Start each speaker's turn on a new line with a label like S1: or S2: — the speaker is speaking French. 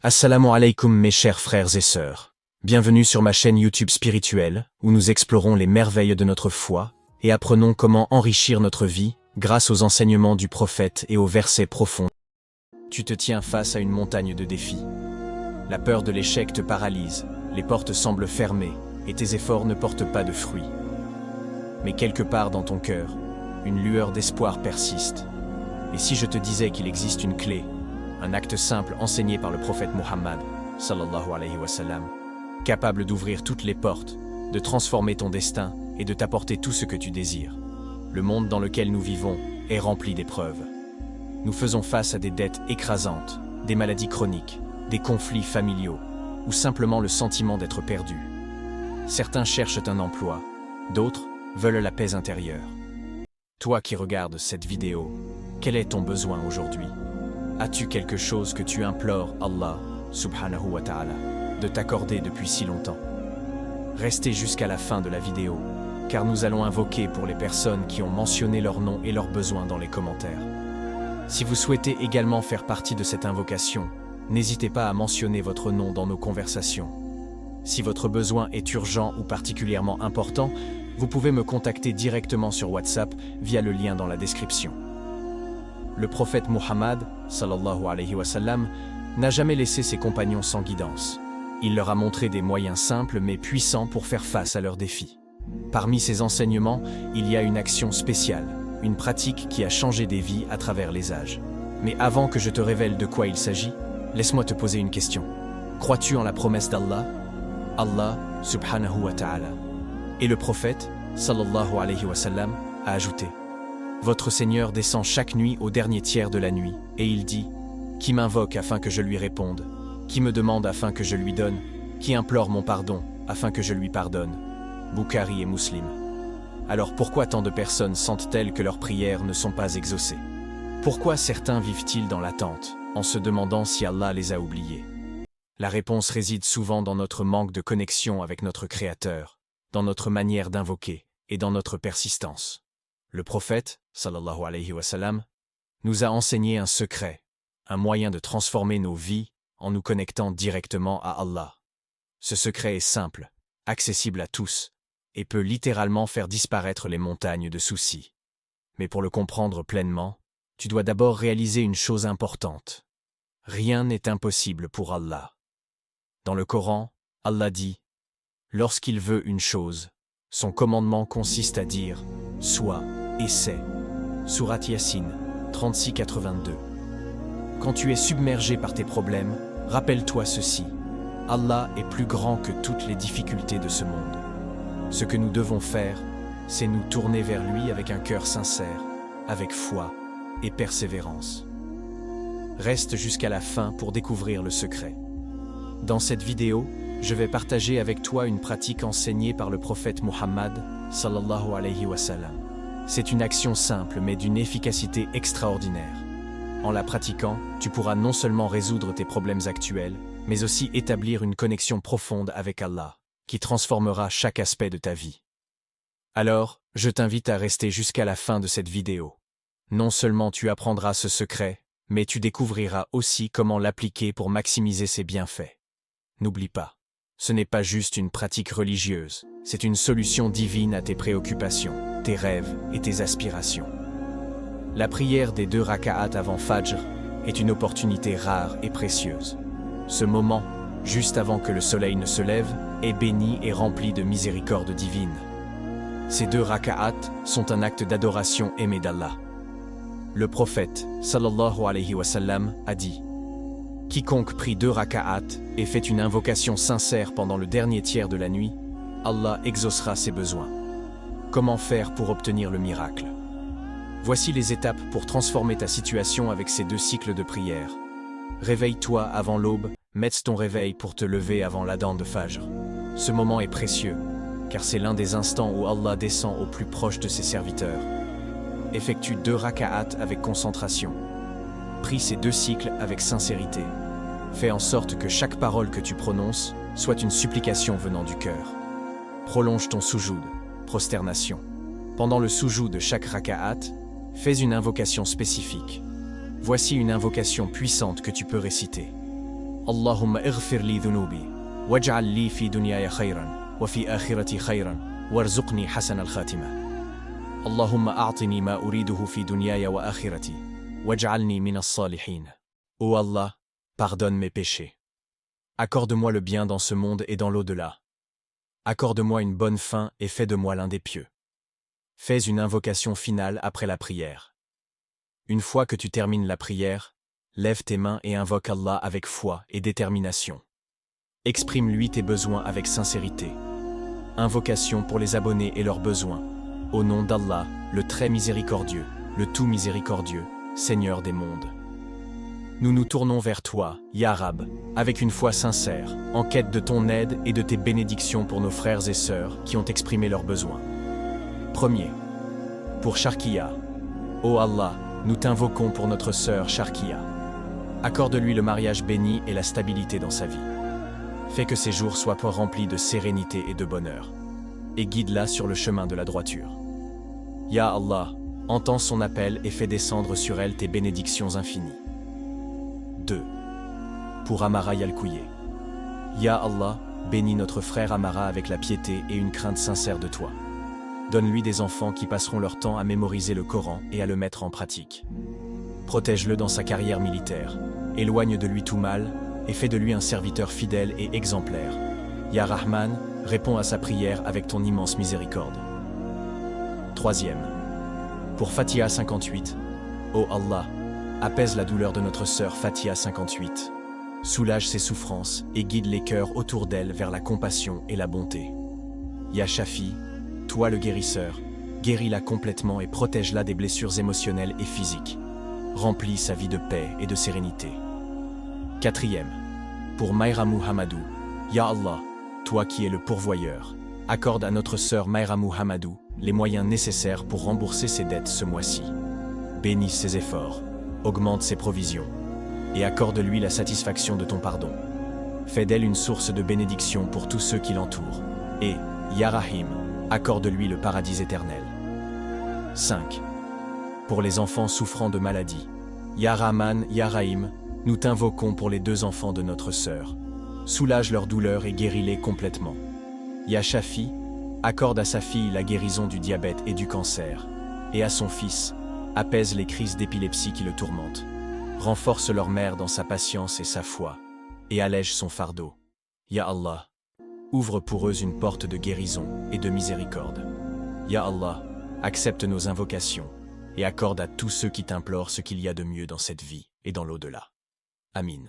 S1: Assalamu alaikum mes chers frères et sœurs. Bienvenue sur ma chaîne YouTube spirituelle, où nous explorons les merveilles de notre foi et apprenons comment enrichir notre vie grâce aux enseignements du prophète et aux versets profonds. Tu te tiens face à une montagne de défis. La peur de l'échec te paralyse, les portes semblent fermées et tes efforts ne portent pas de fruits. Mais quelque part dans ton cœur, une lueur d'espoir persiste. Et si je te disais qu'il existe une clé, un acte simple enseigné par le prophète Muhammad, sallallahu alayhi wa sallam, capable d'ouvrir toutes les portes, de transformer ton destin et de t'apporter tout ce que tu désires. Le monde dans lequel nous vivons est rempli d'épreuves. Nous faisons face à des dettes écrasantes, des maladies chroniques, des conflits familiaux, ou simplement le sentiment d'être perdu. Certains cherchent un emploi, d'autres veulent la paix intérieure. Toi qui regardes cette vidéo, quel est ton besoin aujourd'hui? As-tu quelque chose que tu implores Allah, subhanahu wa ta'ala, de t'accorder depuis si longtemps? Restez jusqu'à la fin de la vidéo, car nous allons invoquer pour les personnes qui ont mentionné leur nom et leurs besoins dans les commentaires. Si vous souhaitez également faire partie de cette invocation, n'hésitez pas à mentionner votre nom dans nos conversations. Si votre besoin est urgent ou particulièrement important, vous pouvez me contacter directement sur WhatsApp via le lien dans la description. Le prophète Muhammad, sallallahu alayhi wa sallam, n'a jamais laissé ses compagnons sans guidance. Il leur a montré des moyens simples mais puissants pour faire face à leurs défis. Parmi ses enseignements, il y a une action spéciale, une pratique qui a changé des vies à travers les âges. Mais avant que je te révèle de quoi il s'agit, laisse-moi te poser une question. Crois-tu en la promesse d'Allah? Allah, subhanahu wa ta'ala. Et le prophète, sallallahu alayhi wa sallam, a ajouté: votre Seigneur descend chaque nuit au dernier tiers de la nuit, et il dit: qui m'invoque afin que je lui réponde? Qui me demande afin que je lui donne? Qui implore mon pardon afin que je lui pardonne? Bukhari et Muslim. Alors pourquoi tant de personnes sentent-elles que leurs prières ne sont pas exaucées? Pourquoi certains vivent-ils dans l'attente, en se demandant si Allah les a oubliés? La réponse réside souvent dans notre manque de connexion avec notre Créateur, dans notre manière d'invoquer et dans notre persistance. Le prophète, sallallahu alayhi wa sallam, nous a enseigné un secret, un moyen de transformer nos vies en nous connectant directement à Allah. Ce secret est simple, accessible à tous, et peut littéralement faire disparaître les montagnes de soucis. Mais pour le comprendre pleinement, tu dois d'abord réaliser une chose importante. Rien n'est impossible pour Allah. Dans le Coran, Allah dit: lorsqu'il veut une chose, son commandement consiste à dire « sois » et « c'est ». Surat Yasin, 36-82. Quand tu es submergé par tes problèmes, rappelle-toi ceci: Allah est plus grand que toutes les difficultés de ce monde. Ce que nous devons faire, c'est nous tourner vers lui avec un cœur sincère, avec foi et persévérance. Reste jusqu'à la fin pour découvrir le secret. Dans cette vidéo, je vais partager avec toi une pratique enseignée par le prophète Muhammad, sallallahu alayhi wa sallam. C'est une action simple mais d'une efficacité extraordinaire. En la pratiquant, tu pourras non seulement résoudre tes problèmes actuels, mais aussi établir une connexion profonde avec Allah, qui transformera chaque aspect de ta vie. Alors, je t'invite à rester jusqu'à la fin de cette vidéo. Non seulement tu apprendras ce secret, mais tu découvriras aussi comment l'appliquer pour maximiser ses bienfaits. N'oublie pas, ce n'est pas juste une pratique religieuse, c'est une solution divine à tes préoccupations, tes rêves et tes aspirations. La prière des 2 raka'at avant Fajr est une opportunité rare et précieuse. Ce moment, juste avant que le soleil ne se lève, est béni et rempli de miséricorde divine. Ces 2 raka'at sont un acte d'adoration aimé d'Allah. Le prophète, sallallahu alayhi wa sallam, a dit: quiconque prie 2 raka'at et fait une invocation sincère pendant le dernier tiers de la nuit, Allah exaucera ses besoins. Comment faire pour obtenir le miracle? Voici les étapes pour transformer ta situation avec ces 2 cycles de prière. Réveille-toi avant l'aube, mets ton réveil pour te lever avant l'adhan de Fajr. Ce moment est précieux, car c'est l'un des instants où Allah descend au plus proche de ses serviteurs. Effectue 2 raka'at avec concentration. Prie ces 2 cycles avec sincérité. Fais en sorte que chaque parole que tu prononces soit une supplication venant du cœur. Prolonge ton soujoud, prosternation. Pendant le soujoud de chaque raka'at, fais une invocation spécifique. Voici une invocation puissante que tu peux réciter. اللهم اغفر لي ذنوبي واجعل لي في دنياي خيرا وفي آخرتي خيرا وارزقني حسن الخاتمة. اللهم أعطني ما أريده في دنياي وآخرتي واجعلني من الصالحين. Ô Allah, pardonne mes péchés. Accorde-moi le bien dans ce monde et dans l'au-delà. Accorde-moi une bonne fin et fais de moi l'un des pieux. Fais une invocation finale après la prière. Une fois que tu termines la prière, lève tes mains et invoque Allah avec foi et détermination. Exprime-lui tes besoins avec sincérité. Invocation pour les abonnés et leurs besoins. Au nom d'Allah, le très miséricordieux, le tout miséricordieux, Seigneur des mondes. Nous nous tournons vers toi, Ya Rab, avec une foi sincère, en quête de ton aide et de tes bénédictions pour nos frères et sœurs qui ont exprimé leurs besoins. Premier. Pour Sharkia. Ô Allah, nous t'invoquons pour notre sœur Sharkia. Accorde-lui le mariage béni et la stabilité dans sa vie. Fais que ses jours soient remplis de sérénité et de bonheur. Et guide-la sur le chemin de la droiture. Ya Allah, entends son appel et fais descendre sur elle tes bénédictions infinies. 2. Pour Amara Yalkouye. Ya Allah, bénis notre frère Amara avec la piété et une crainte sincère de toi. Donne-lui des enfants qui passeront leur temps à mémoriser le Coran et à le mettre en pratique. Protège-le dans sa carrière militaire, éloigne de lui tout mal et fais de lui un serviteur fidèle et exemplaire. Ya Rahman, réponds à sa prière avec ton immense miséricorde. Troisième. Pour Fatiha 58. Ô Allah, apaise la douleur de notre sœur Fatiha 58. Soulage ses souffrances et guide les cœurs autour d'elle vers la compassion et la bonté. Ya Shafi, toi le guérisseur, guéris-la complètement et protège-la des blessures émotionnelles et physiques. Remplis sa vie de paix et de sérénité. Quatrième. Pour Mayra Muhammadou. Ya Allah, toi qui es le pourvoyeur, accorde à notre sœur Mayra Muhammadou les moyens nécessaires pour rembourser ses dettes ce mois-ci. Bénis ses efforts, augmente ses provisions, et accorde-lui la satisfaction de ton pardon. Fais d'elle une source de bénédiction pour tous ceux qui l'entourent, et, Ya Rahim, accorde-lui le paradis éternel. 5. Pour les enfants souffrant de maladies. Ya Rahman, Ya Rahim, nous t'invoquons pour les 2 enfants de notre sœur. Soulage leur douleur et guéris-les complètement. Ya Shafi, accorde à sa fille la guérison du diabète et du cancer, et à son fils, apaise les crises d'épilepsie qui le tourmentent. Renforce leur mère dans sa patience et sa foi, et allège son fardeau. Ya Allah, ouvre pour eux une porte de guérison et de miséricorde. Ya Allah, accepte nos invocations, et accorde à tous ceux qui t'implorent ce qu'il y a de mieux dans cette vie et dans l'au-delà. Amin.